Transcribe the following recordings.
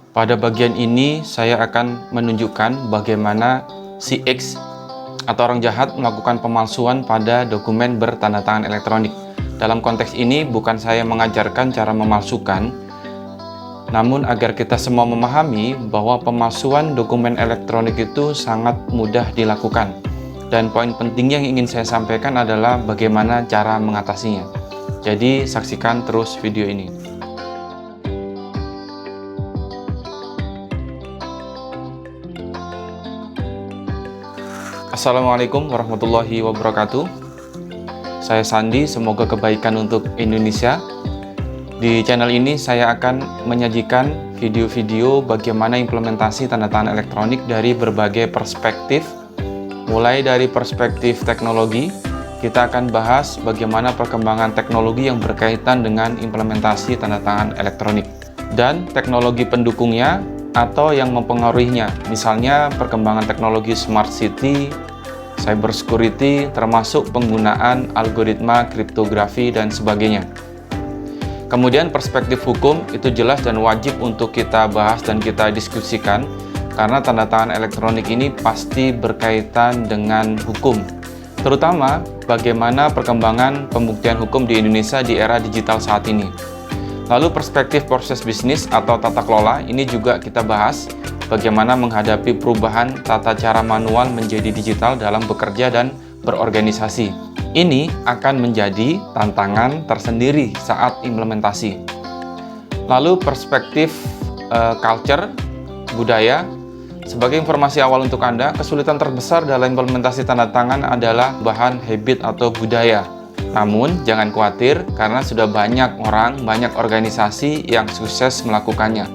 Pada bagian ini saya akan menunjukkan bagaimana si X atau orang jahat melakukan pemalsuan pada dokumen bertanda tangan elektronik. Dalam konteks ini bukan saya mengajarkan cara memalsukan, namun agar kita semua memahami bahwa pemalsuan dokumen elektronik itu sangat mudah dilakukan. Dan poin penting yang ingin saya sampaikan adalah bagaimana cara mengatasinya. Jadi saksikan terus video ini. Assalamualaikum warahmatullahi wabarakatuh. Saya Sandi, semoga kebaikan untuk Indonesia. Di channel ini saya akan menyajikan video-video bagaimana implementasi tanda tangan elektronik dari berbagai perspektif. Mulai dari perspektif teknologi, kita akan bahas bagaimana perkembangan teknologi yang berkaitan dengan implementasi tanda tangan elektronik dan teknologi pendukungnya atau yang mempengaruhinya, misalnya perkembangan teknologi smart city, cyber security, termasuk penggunaan algoritma kriptografi dan sebagainya. Kemudian perspektif hukum itu jelas dan wajib untuk kita bahas dan kita diskusikan, karena tanda tangan elektronik ini pasti berkaitan dengan hukum, terutama bagaimana perkembangan pembuktian hukum di Indonesia di era digital saat ini. Lalu perspektif proses bisnis atau tata kelola, ini juga kita bahas bagaimana menghadapi perubahan tata cara manual menjadi digital dalam bekerja dan berorganisasi. Ini akan menjadi tantangan tersendiri saat implementasi. Lalu perspektif culture, budaya. Sebagai informasi awal untuk Anda, kesulitan terbesar dalam implementasi tanda tangan adalah bahan habit atau budaya. Namun, jangan khawatir karena sudah banyak orang, banyak organisasi yang sukses melakukannya.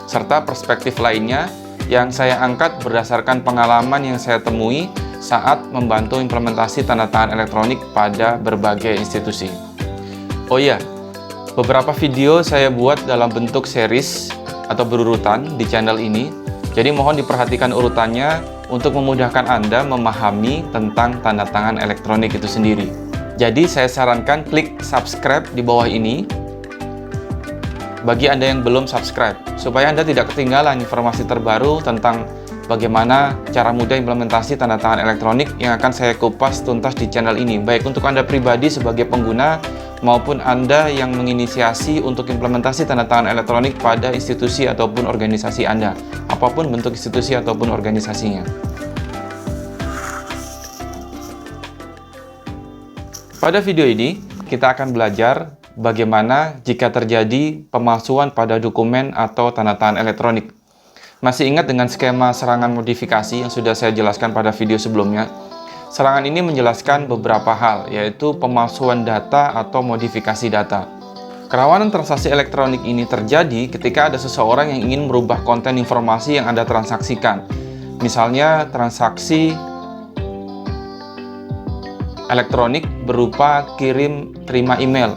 Serta perspektif lainnya yang saya angkat berdasarkan pengalaman yang saya temui saat membantu implementasi tanda tangan elektronik pada berbagai institusi. Oh iya, beberapa video saya buat dalam bentuk series atau berurutan di channel ini, jadi mohon diperhatikan urutannya untuk memudahkan Anda memahami tentang tanda tangan elektronik itu sendiri. Jadi saya sarankan klik subscribe di bawah ini bagi Anda yang belum subscribe, supaya Anda tidak ketinggalan informasi terbaru tentang bagaimana cara mudah implementasi tanda tangan elektronik yang akan saya kupas tuntas di channel ini, baik untuk Anda pribadi sebagai pengguna maupun Anda yang menginisiasi untuk implementasi tanda tangan elektronik pada institusi ataupun organisasi Anda, apapun bentuk institusi ataupun organisasinya. Pada video ini, kita akan belajar bagaimana jika terjadi pemalsuan pada dokumen atau tanda tangan elektronik. Masih ingat dengan skema serangan modifikasi yang sudah saya jelaskan pada video sebelumnya? Serangan ini menjelaskan beberapa hal, yaitu pemalsuan data atau modifikasi data. Kerawanan transaksi elektronik ini terjadi ketika ada seseorang yang ingin merubah konten informasi yang Anda transaksikan. Misalnya transaksi elektronik berupa kirim terima email.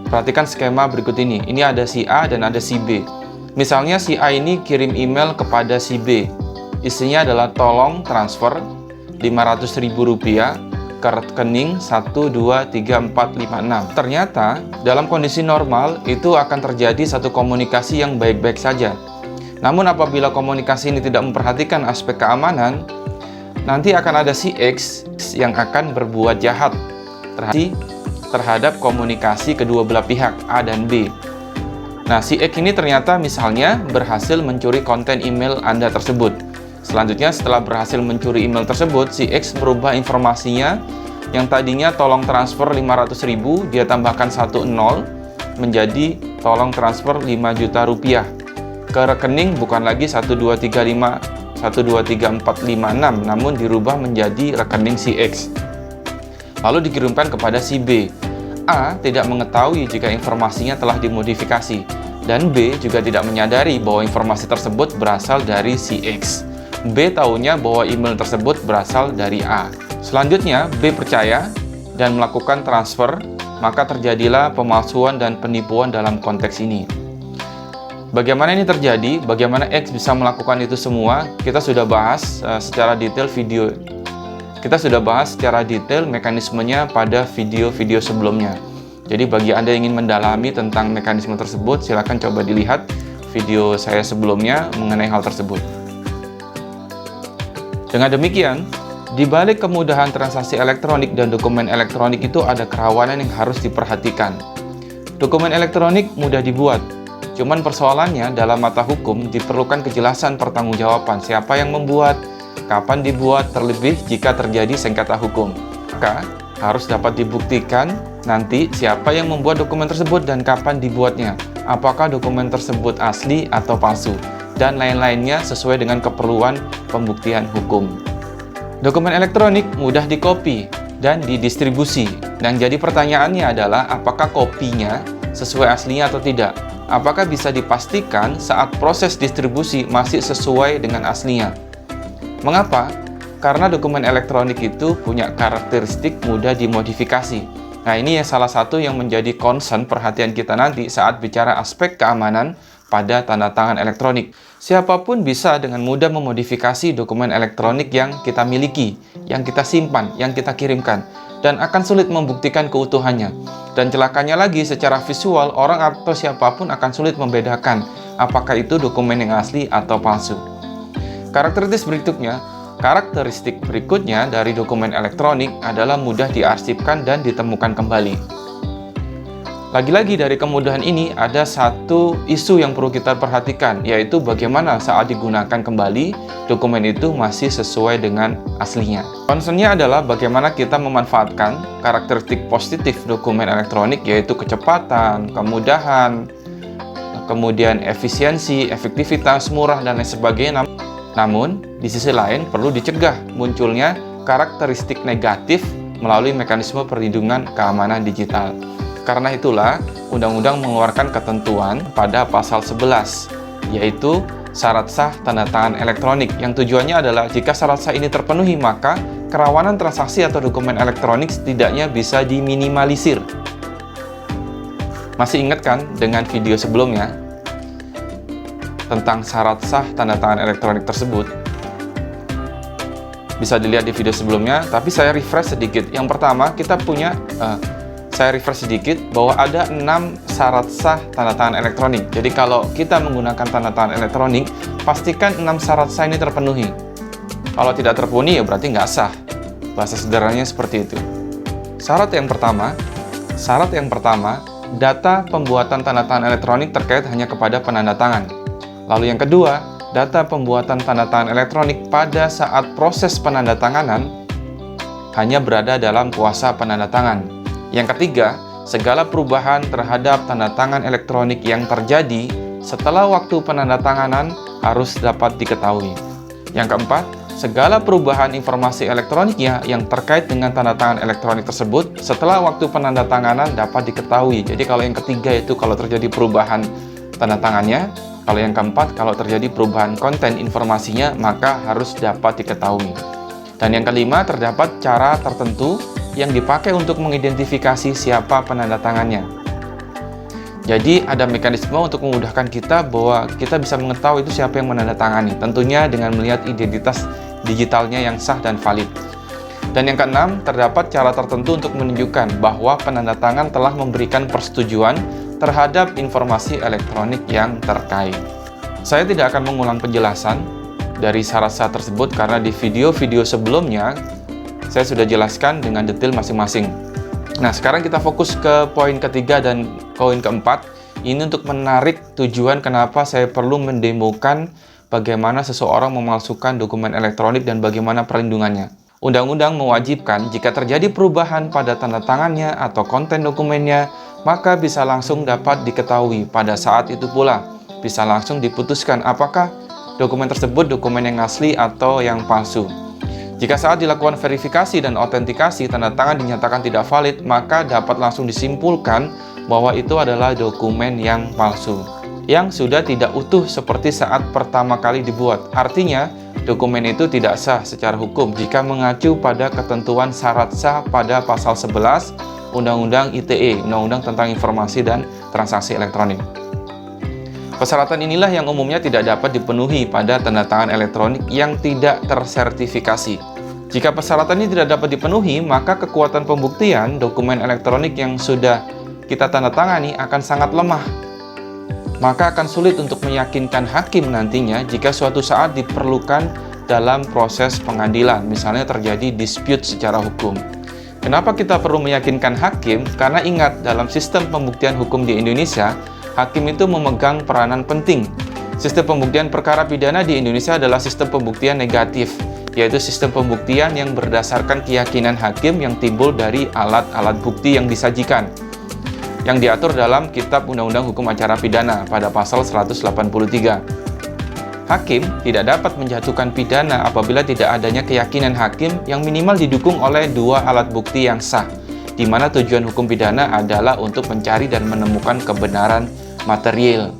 Perhatikan skema berikut ini. Ini ada si A dan ada si B. Misalnya si A ini kirim email kepada si B. Isinya adalah tolong transfer Rp500.000 ke rekening 123456. Ternyata dalam kondisi normal itu akan terjadi satu komunikasi yang baik-baik saja. Namun apabila komunikasi ini tidak memperhatikan aspek keamanan, nanti akan ada si X yang akan berbuat jahat terhadap komunikasi kedua belah pihak A dan B. Nah, si X ini ternyata misalnya berhasil mencuri konten email Anda tersebut. Selanjutnya, setelah berhasil mencuri email tersebut, si X merubah informasinya yang tadinya tolong transfer 500.000, dia tambahkan 10 menjadi tolong transfer 5 juta rupiah ke rekening bukan lagi 1233456, namun dirubah menjadi rekening si X. Lalu dikirimkan kepada si B. A tidak mengetahui jika informasinya telah dimodifikasi, dan B juga tidak menyadari bahwa informasi tersebut berasal dari si X. B tahunya bahwa email tersebut berasal dari A. Selanjutnya, B percaya dan melakukan transfer, maka terjadilah pemalsuan dan penipuan dalam konteks ini. Bagaimana ini terjadi? Bagaimana X bisa melakukan itu semua? Kita sudah bahas secara detail mekanismenya pada video-video sebelumnya. Jadi bagi Anda yang ingin mendalami tentang mekanisme tersebut, silakan coba dilihat video saya sebelumnya mengenai hal tersebut. Dengan demikian, di balik kemudahan transaksi elektronik dan dokumen elektronik itu ada kerawanan yang harus diperhatikan. Dokumen elektronik mudah dibuat, cuman persoalannya dalam mata hukum diperlukan kejelasan pertanggungjawaban siapa yang membuat, kapan dibuat, terlebih jika terjadi sengketa hukum. Maka harus dapat dibuktikan nanti siapa yang membuat dokumen tersebut dan kapan dibuatnya, apakah dokumen tersebut asli atau palsu, dan lain-lainnya sesuai dengan keperluan pembuktian hukum. Dokumen elektronik mudah dikopi dan didistribusi, dan jadi pertanyaannya adalah apakah kopinya sesuai aslinya atau tidak? Apakah bisa dipastikan saat proses distribusi masih sesuai dengan aslinya? Mengapa? Karena dokumen elektronik itu punya karakteristik mudah dimodifikasi. Nah, ini salah satu yang menjadi concern perhatian kita nanti saat bicara aspek keamanan pada tanda tangan elektronik. Siapapun bisa dengan mudah memodifikasi dokumen elektronik yang kita miliki, yang kita simpan, yang kita kirimkan, dan akan sulit membuktikan keutuhannya. Dan celakanya lagi, secara visual, orang atau siapapun akan sulit membedakan apakah itu dokumen yang asli atau palsu. Karakteristik berikutnya dari dokumen elektronik adalah mudah diarsipkan dan ditemukan kembali. Lagi-lagi dari kemudahan ini ada satu isu yang perlu kita perhatikan, yaitu bagaimana saat digunakan kembali, dokumen itu masih sesuai dengan aslinya. Concernnya adalah bagaimana kita memanfaatkan karakteristik positif dokumen elektronik, yaitu kecepatan, kemudahan, kemudian efisiensi, efektivitas, murah, dan lain sebagainya. Namun, di sisi lain perlu dicegah munculnya karakteristik negatif melalui mekanisme perlindungan keamanan digital. Karena itulah, Undang-Undang mengeluarkan ketentuan pada pasal 11, yaitu syarat sah tanda tangan elektronik, yang tujuannya adalah jika syarat sah ini terpenuhi, maka kerawanan transaksi atau dokumen elektronik setidaknya bisa diminimalisir. Masih ingat kan dengan video sebelumnya tentang syarat sah tanda tangan elektronik tersebut? Bisa dilihat di video sebelumnya, tapi saya refresh sedikit. Yang pertama, kita punya saya refresh sedikit bahwa ada 6 syarat sah tanda tangan elektronik. Jadi kalau kita menggunakan tanda tangan elektronik, pastikan 6 syarat sah ini terpenuhi. Kalau tidak terpenuhi, ya berarti nggak sah. Bahasa sederhananya seperti itu. Syarat yang pertama, data pembuatan tanda tangan elektronik terkait hanya kepada penanda tangan. Lalu yang kedua, data pembuatan tanda tangan elektronik pada saat proses penandatanganan hanya berada dalam kuasa penanda tangan. Yang ketiga, segala perubahan terhadap tanda tangan elektronik yang terjadi setelah waktu penandatanganan harus dapat diketahui. Yang keempat, segala perubahan informasi elektroniknya yang terkait dengan tanda tangan elektronik tersebut setelah waktu penandatanganan dapat diketahui. Jadi kalau yang ketiga itu kalau terjadi perubahan tanda tangannya, kalau yang keempat kalau terjadi perubahan konten informasinya maka harus dapat diketahui. Dan yang kelima, terdapat cara tertentu yang dipakai untuk mengidentifikasi siapa penanda tangannya. Jadi ada mekanisme untuk memudahkan kita bahwa kita bisa mengetahui itu siapa yang menandatangani, tentunya dengan melihat identitas digitalnya yang sah dan valid. Dan yang keenam, terdapat cara tertentu untuk menunjukkan bahwa penanda tangan telah memberikan persetujuan terhadap informasi elektronik yang terkait. Saya tidak akan mengulang penjelasan dari syarat-syarat tersebut karena di video-video sebelumnya saya sudah jelaskan dengan detail masing-masing. Nah, sekarang kita fokus ke poin ketiga dan poin keempat. Ini untuk menarik tujuan kenapa saya perlu mendemokan bagaimana seseorang memalsukan dokumen elektronik dan bagaimana perlindungannya. Undang-undang mewajibkan jika terjadi perubahan pada tanda tangannya atau konten dokumennya, maka bisa langsung dapat diketahui pada saat itu pula. Bisa langsung diputuskan apakah dokumen tersebut dokumen yang asli atau yang palsu. Jika saat dilakukan verifikasi dan autentikasi tanda tangan dinyatakan tidak valid, maka dapat langsung disimpulkan bahwa itu adalah dokumen yang palsu, yang sudah tidak utuh seperti saat pertama kali dibuat. Artinya, dokumen itu tidak sah secara hukum jika mengacu pada ketentuan syarat sah pada pasal 11 Undang-Undang ITE, Undang-Undang tentang Informasi dan Transaksi Elektronik. Persyaratan inilah yang umumnya tidak dapat dipenuhi pada tanda tangan elektronik yang tidak tersertifikasi. Jika persyaratan ini tidak dapat dipenuhi, maka kekuatan pembuktian dokumen elektronik yang sudah kita tanda tangani akan sangat lemah. maka akan sulit untuk meyakinkan hakim nantinya jika suatu saat diperlukan dalam proses pengadilan, misalnya terjadi dispute secara hukum. Kenapa kita perlu meyakinkan hakim? Karena ingat, dalam sistem pembuktian hukum di Indonesia, hakim itu memegang peranan penting. Sistem pembuktian perkara pidana di Indonesia adalah sistem pembuktian negatif, yaitu sistem pembuktian yang berdasarkan keyakinan hakim yang timbul dari alat-alat bukti yang disajikan, yang diatur dalam Kitab Undang-Undang Hukum Acara Pidana pada pasal 183. Hakim tidak dapat menjatuhkan pidana apabila tidak adanya keyakinan hakim yang minimal didukung oleh dua alat bukti yang sah, di mana tujuan hukum pidana adalah untuk mencari dan menemukan kebenaran material.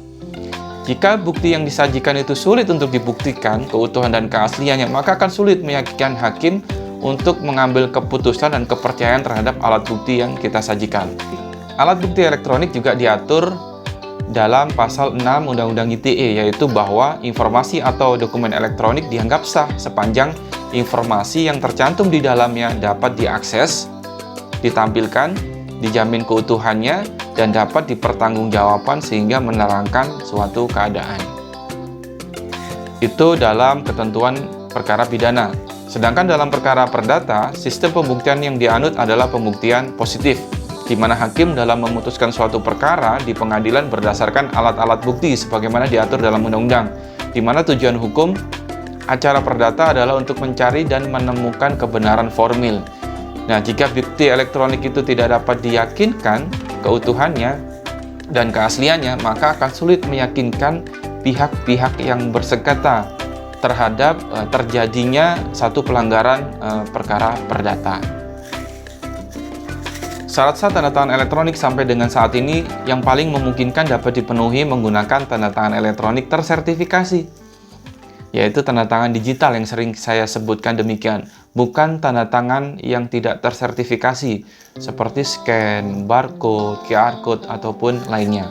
Jika bukti yang disajikan itu sulit untuk dibuktikan keutuhan dan keasliannya, maka akan sulit meyakinkan hakim untuk mengambil keputusan dan kepercayaan terhadap alat bukti yang kita sajikan. Alat bukti elektronik juga diatur dalam pasal 6 Undang-Undang ITE, yaitu bahwa informasi atau dokumen elektronik dianggap sah sepanjang informasi yang tercantum di dalamnya dapat diakses, ditampilkan, dijamin keutuhannya, dan dapat dipertanggungjawabkan sehingga menerangkan suatu keadaan. Itu dalam ketentuan perkara pidana. Sedangkan dalam perkara perdata, sistem pembuktian yang dianut adalah pembuktian positif, di mana hakim dalam memutuskan suatu perkara di pengadilan berdasarkan alat-alat bukti sebagaimana diatur dalam undang-undang, di mana tujuan hukum acara perdata adalah untuk mencari dan menemukan kebenaran formil. Nah, jika bukti elektronik itu tidak dapat diyakinkan keutuhannya dan keasliannya, maka akan sulit meyakinkan pihak-pihak yang bersengketa terhadap terjadinya satu pelanggaran perkara perdata. Syarat-syarat tanda tangan elektronik sampai dengan saat ini yang paling memungkinkan dapat dipenuhi menggunakan tanda tangan elektronik tersertifikasi, yaitu tanda tangan digital yang sering saya sebutkan demikian, bukan tanda tangan yang tidak tersertifikasi seperti scan, barcode, QR code, ataupun lainnya.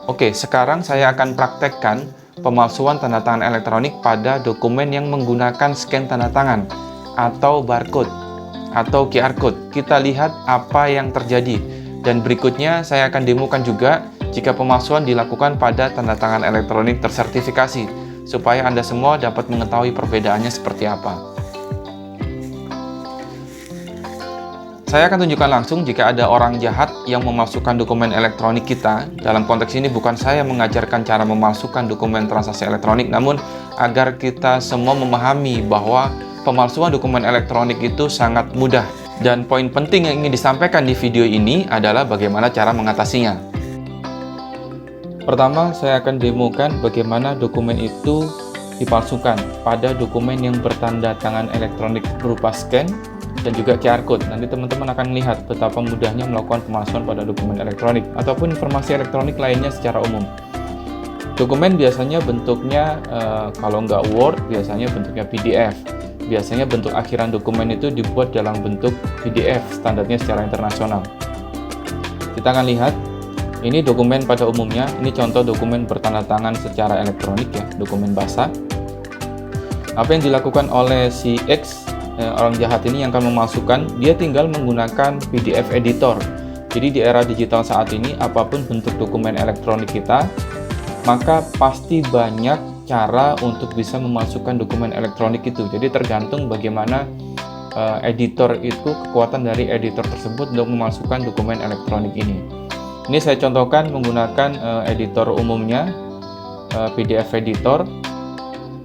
Oke, sekarang saya akan praktekkan pemalsuan tanda tangan elektronik pada dokumen yang menggunakan scan tanda tangan atau barcode atau QR code. Kita lihat apa yang terjadi, dan berikutnya saya akan demokan juga jika pemalsuan dilakukan pada tanda tangan elektronik tersertifikasi, supaya Anda semua dapat mengetahui perbedaannya seperti apa. Saya akan tunjukkan langsung jika ada orang jahat yang memalsukan dokumen elektronik kita. Dalam konteks ini bukan saya mengajarkan cara memalsukan dokumen transaksi elektronik, namun agar kita semua memahami bahwa pemalsuan dokumen elektronik itu sangat mudah, dan poin penting yang ingin disampaikan di video ini adalah bagaimana cara mengatasinya. Pertama, saya akan demokan bagaimana dokumen itu dipalsukan pada dokumen yang bertanda tangan elektronik berupa scan dan juga QR code. Nanti teman-teman akan melihat betapa mudahnya melakukan pemalsuan pada dokumen elektronik ataupun informasi elektronik lainnya secara umum. Dokumen biasanya bentuknya, kalau nggak Word, biasanya bentuknya PDF. Biasanya bentuk akhiran dokumen itu dibuat dalam bentuk PDF, standarnya secara internasional. Kita akan lihat, ini dokumen pada umumnya, ini contoh dokumen bertanda tangan secara elektronik ya, dokumen basah. Apa yang dilakukan oleh si X, orang jahat ini yang akan memasukkan, dia tinggal menggunakan PDF editor. Jadi di era digital saat ini, apapun bentuk dokumen elektronik kita, maka pasti banyak cara untuk bisa memasukkan dokumen elektronik itu. Jadi tergantung bagaimana editor itu, kekuatan dari editor tersebut untuk memasukkan dokumen elektronik ini. Ini saya contohkan menggunakan editor umumnya, PDF editor.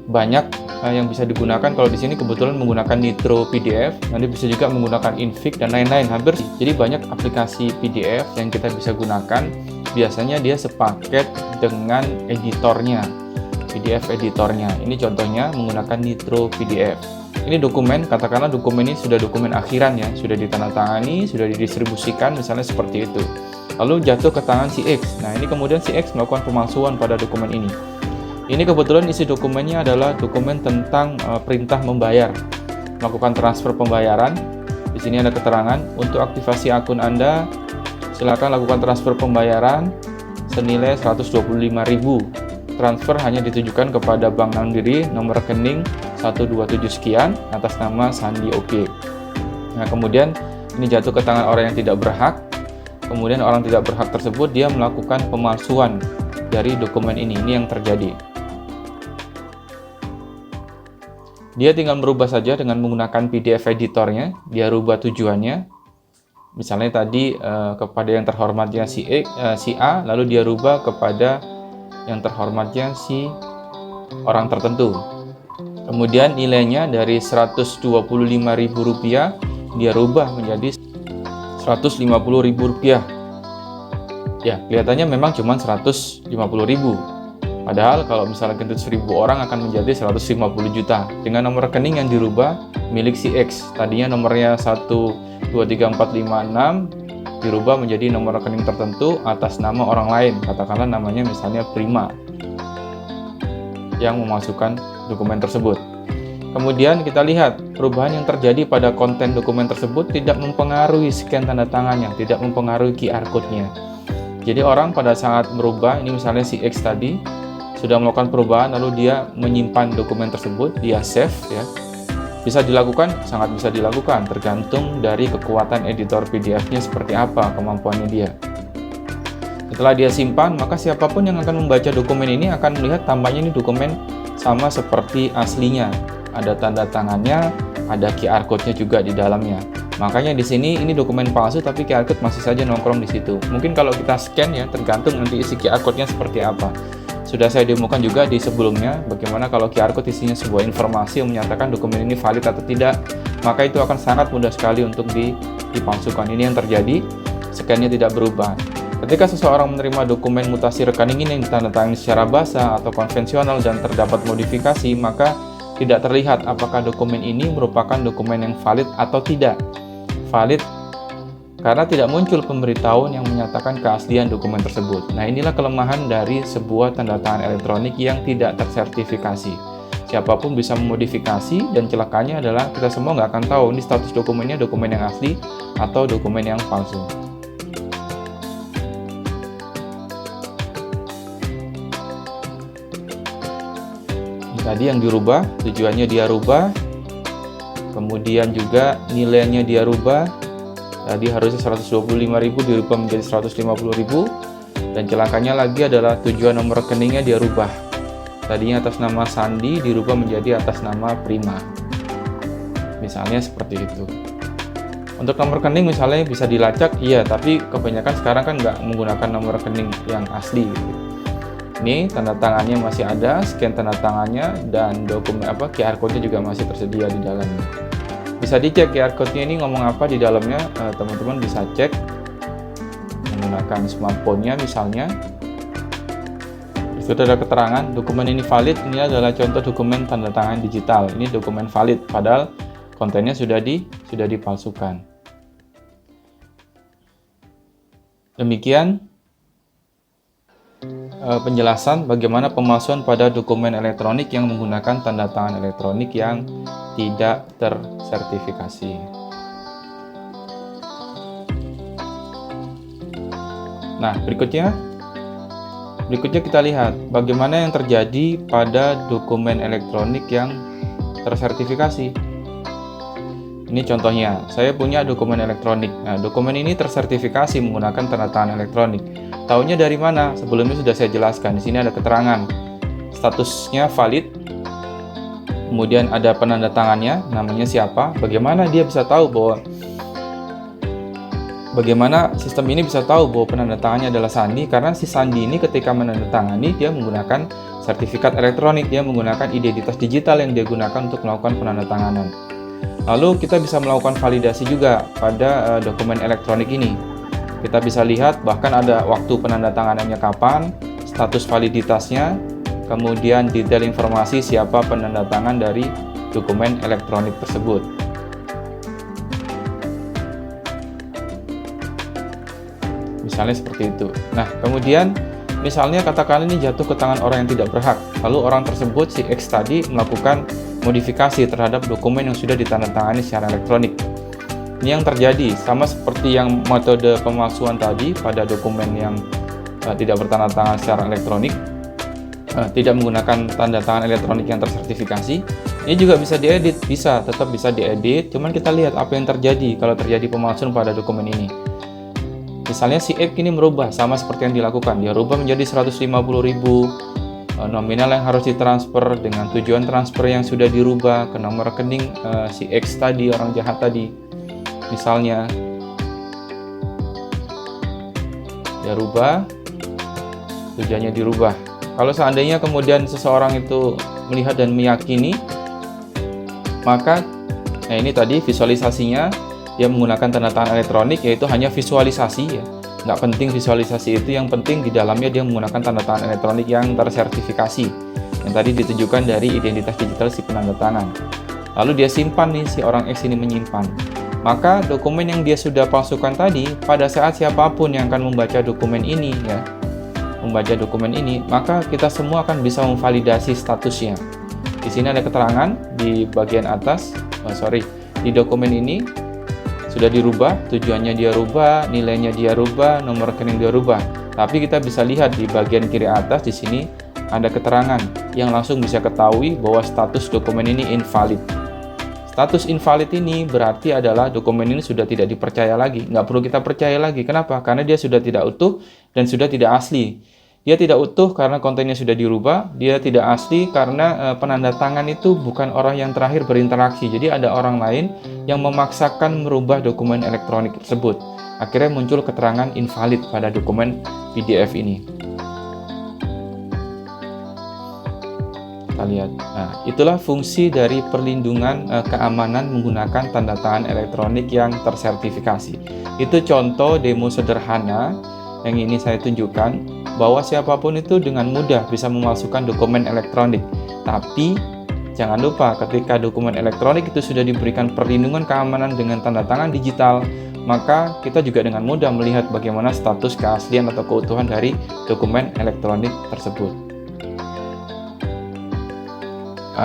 Banyak yang bisa digunakan. Kalau di sini kebetulan menggunakan Nitro PDF, nanti bisa juga menggunakan Invik dan lain-lain. Hampir jadi banyak aplikasi PDF yang kita bisa gunakan. Biasanya dia sepaket dengan editornya, PDF editornya. Ini contohnya menggunakan Nitro PDF. Ini dokumen, katakanlah dokumen ini sudah dokumen akhiran ya, sudah ditandatangani, sudah didistribusikan, misalnya seperti itu. Lalu jatuh ke tangan si X. Nah, ini kemudian si X melakukan pemalsuan pada dokumen ini. Ini kebetulan isi dokumennya adalah dokumen tentang perintah membayar, melakukan transfer pembayaran. Di sini ada keterangan, untuk aktivasi akun Anda, silakan lakukan transfer pembayaran senilai 125.000. Transfer hanya ditujukan kepada Bank Mandiri, nomor rekening 127 sekian, atas nama Sandi Oke. Nah, kemudian ini jatuh ke tangan orang yang tidak berhak. Kemudian orang tidak berhak tersebut dia melakukan pemalsuan dari dokumen ini yang terjadi. Dia tinggal merubah saja dengan menggunakan PDF editornya, dia rubah tujuannya. Misalnya tadi kepada yang terhormatnya si A, lalu dia rubah kepada yang terhormatnya si orang tertentu. Kemudian nilainya dari Rp125.000 dia rubah menjadi Rp150.000. Ya, kelihatannya memang cuma 150.000. Padahal kalau misalnya kentut 1.000 orang akan menjadi 150 juta. Dengan nomor rekening yang dirubah milik si X. Tadinya nomornya 123456 dirubah menjadi nomor rekening tertentu atas nama orang lain. Katakanlah namanya misalnya Prima yang memasukkan dokumen tersebut. Kemudian kita lihat perubahan yang terjadi pada konten dokumen tersebut tidak mempengaruhi scan tanda tangannya, tidak mempengaruhi QR code-nya. Jadi orang pada saat merubah, ini misalnya si X tadi sudah melakukan perubahan lalu dia menyimpan dokumen tersebut, dia save ya. Bisa dilakukan, sangat bisa dilakukan, tergantung dari kekuatan editor PDF-nya seperti apa kemampuannya dia. Setelah dia simpan, maka siapapun yang akan membaca dokumen ini akan melihat tampaknya ini dokumen sama seperti aslinya. Ada tanda tangannya, ada QR code-nya juga di dalamnya. Makanya di sini ini dokumen palsu tapi QR code masih saja nongkrong di situ. Mungkin kalau kita scan ya, tergantung nanti isi QR code-nya seperti apa. Sudah saya demokan juga di sebelumnya bagaimana kalau QR code isinya sebuah informasi yang menyatakan dokumen ini valid atau tidak, maka itu akan sangat mudah sekali untuk dipalsukan. Ini yang terjadi, scan-nya tidak berubah. Ketika seseorang menerima dokumen mutasi rekening ini yang ditandatangani secara basah atau konvensional dan terdapat modifikasi, maka tidak terlihat apakah dokumen ini merupakan dokumen yang valid atau tidak. Valid karena tidak muncul pemberitahuan yang menyatakan keaslian dokumen tersebut. Nah, inilah kelemahan dari sebuah tanda tangan elektronik yang tidak tersertifikasi. Siapapun bisa memodifikasi dan celakanya adalah kita semua nggak akan tahu ini status dokumennya dokumen yang asli atau dokumen yang palsu. Tadi yang dirubah, tujuannya dia rubah, kemudian juga nilainya dia rubah. Tadi harusnya 125.000 dirubah menjadi 150.000, dan celakanya lagi adalah tujuan nomor rekeningnya dia rubah. Tadinya atas nama Sandi dirubah menjadi atas nama Prima. Misalnya seperti itu. Untuk nomor rekening misalnya bisa dilacak, iya, tapi kebanyakan sekarang kan nggak menggunakan nomor rekening yang asli. Ini tanda tangannya masih ada, scan tanda tangannya, dan dokumen QR code-nya juga masih tersedia di dalamnya. Bisa dicek QR code-nya ini ngomong apa di dalamnya, teman-teman bisa cek menggunakan smartphone-nya misalnya. Sudah ada keterangan dokumen ini valid, ini adalah contoh dokumen tanda tangan digital. Ini dokumen valid, padahal kontennya sudah dipalsukan. Demikian penjelasan bagaimana pemalsuan pada dokumen elektronik yang menggunakan tanda tangan elektronik yang tidak tersertifikasi. Nah, berikutnya kita lihat bagaimana yang terjadi pada dokumen elektronik yang tersertifikasi. Ini contohnya, saya punya dokumen elektronik. Nah, dokumen ini tersertifikasi menggunakan tanda tangan elektronik. Taunya dari mana? Sebelumnya sudah saya jelaskan. Di sini ada keterangan statusnya valid, kemudian ada penanda tangannya, namanya siapa. Bagaimana dia bisa tahu bagaimana sistem ini bisa tahu bahwa penanda tangannya adalah Sandi? Karena si Sandi ini ketika menandatangani dia menggunakan sertifikat elektronik, dia menggunakan identitas digital yang dia gunakan untuk melakukan penandatanganan. Lalu kita bisa melakukan validasi juga pada dokumen elektronik ini. Kita bisa lihat bahkan ada waktu penandatanganannya kapan, status validitasnya, kemudian detail informasi siapa penandatangan dari dokumen elektronik tersebut. Misalnya seperti itu. Nah, kemudian misalnya katakan ini jatuh ke tangan orang yang tidak berhak, lalu orang tersebut si X tadi melakukan modifikasi terhadap dokumen yang sudah ditandatangani secara elektronik. Ini yang terjadi sama seperti yang metode pemalsuan tadi pada dokumen yang tidak bertanda tangan secara elektronik, tidak menggunakan tanda tangan elektronik yang tersertifikasi. Ini juga bisa diedit, tetap bisa diedit. Cuman kita lihat apa yang terjadi kalau terjadi pemalsuan pada dokumen ini. Misalnya si X ini merubah sama seperti yang dilakukan, dia rubah menjadi 150.000 nominal yang harus ditransfer dengan tujuan transfer yang sudah dirubah ke nomor rekening si X tadi, orang jahat tadi. Misalnya dia rubah, tujuannya dirubah. Kalau seandainya kemudian seseorang itu melihat dan meyakini, maka ini tadi visualisasinya dia menggunakan tanda tangan elektronik, yaitu hanya visualisasi ya. Nggak penting visualisasi itu, yang penting di dalamnya dia menggunakan tanda tangan elektronik yang tersertifikasi, yang tadi ditujukan dari identitas digital si penanda tangan. Lalu dia simpan nih, si orang X ini menyimpan. Maka dokumen yang dia sudah palsukan tadi, pada saat siapapun yang akan membaca dokumen ini ya, maka kita semua akan bisa memvalidasi statusnya. Di sini ada keterangan di bagian atas, di dokumen ini sudah dirubah, tujuannya dia rubah, nilainya dia rubah, nomor rekening dia rubah. Tapi kita bisa lihat di bagian kiri atas di sini ada keterangan yang langsung bisa ketahui bahwa status dokumen ini invalid. Status invalid ini berarti adalah dokumen ini sudah tidak dipercaya lagi, nggak perlu kita percaya lagi. Kenapa? Karena dia sudah tidak utuh dan sudah tidak asli. Dia tidak utuh karena kontennya sudah dirubah, dia tidak asli karena penanda tangan itu bukan orang yang terakhir berinteraksi. Jadi ada orang lain yang memaksakan merubah dokumen elektronik tersebut. Akhirnya muncul keterangan invalid pada dokumen PDF ini. Kita lihat. Nah, itulah fungsi dari perlindungan keamanan menggunakan tanda tangan elektronik yang tersertifikasi. Itu contoh demo sederhana yang ini saya tunjukkan, bahwa siapapun itu dengan mudah bisa memalsukan dokumen elektronik. Tapi jangan lupa, ketika dokumen elektronik itu sudah diberikan perlindungan keamanan dengan tanda tangan digital, maka kita juga dengan mudah melihat bagaimana status keaslian atau keutuhan dari dokumen elektronik tersebut.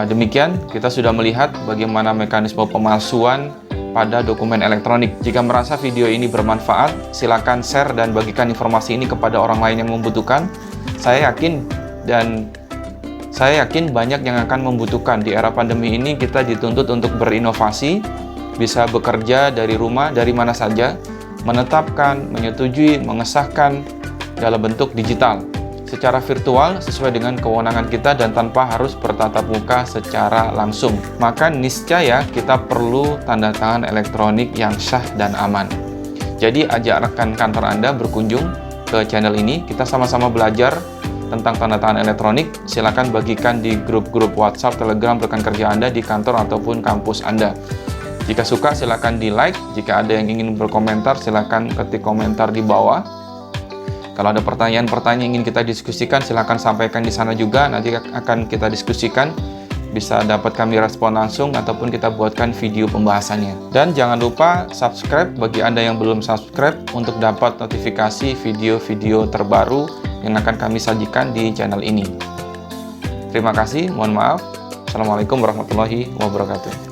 Demikian, kita sudah melihat bagaimana mekanisme pemalsuan pada dokumen elektronik. Jika merasa video ini bermanfaat, silakan share dan bagikan informasi ini kepada orang lain yang membutuhkan. Saya yakin banyak yang akan membutuhkan. Di era pandemi ini kita dituntut untuk berinovasi, bisa bekerja dari rumah, dari mana saja, menetapkan, menyetujui, mengesahkan dalam bentuk digital, secara virtual sesuai dengan kewenangan kita dan tanpa harus bertatap muka secara langsung. Maka niscaya kita perlu tanda tangan elektronik yang sah dan aman. Jadi ajak rekan kantor Anda berkunjung ke channel ini, kita sama-sama belajar tentang tanda tangan elektronik. Silakan bagikan di grup-grup WhatsApp, Telegram rekan kerja Anda di kantor ataupun kampus Anda. Jika suka silakan di like, jika ada yang ingin berkomentar silakan ketik komentar di bawah. Kalau ada pertanyaan-pertanyaan yang ingin kita diskusikan, silakan sampaikan di sana juga. Nanti akan kita diskusikan. Bisa dapat kami respon langsung ataupun kita buatkan video pembahasannya. Dan jangan lupa subscribe bagi Anda yang belum subscribe untuk dapat notifikasi video-video terbaru yang akan kami sajikan di channel ini. Terima kasih, mohon maaf. Assalamualaikum warahmatullahi wabarakatuh.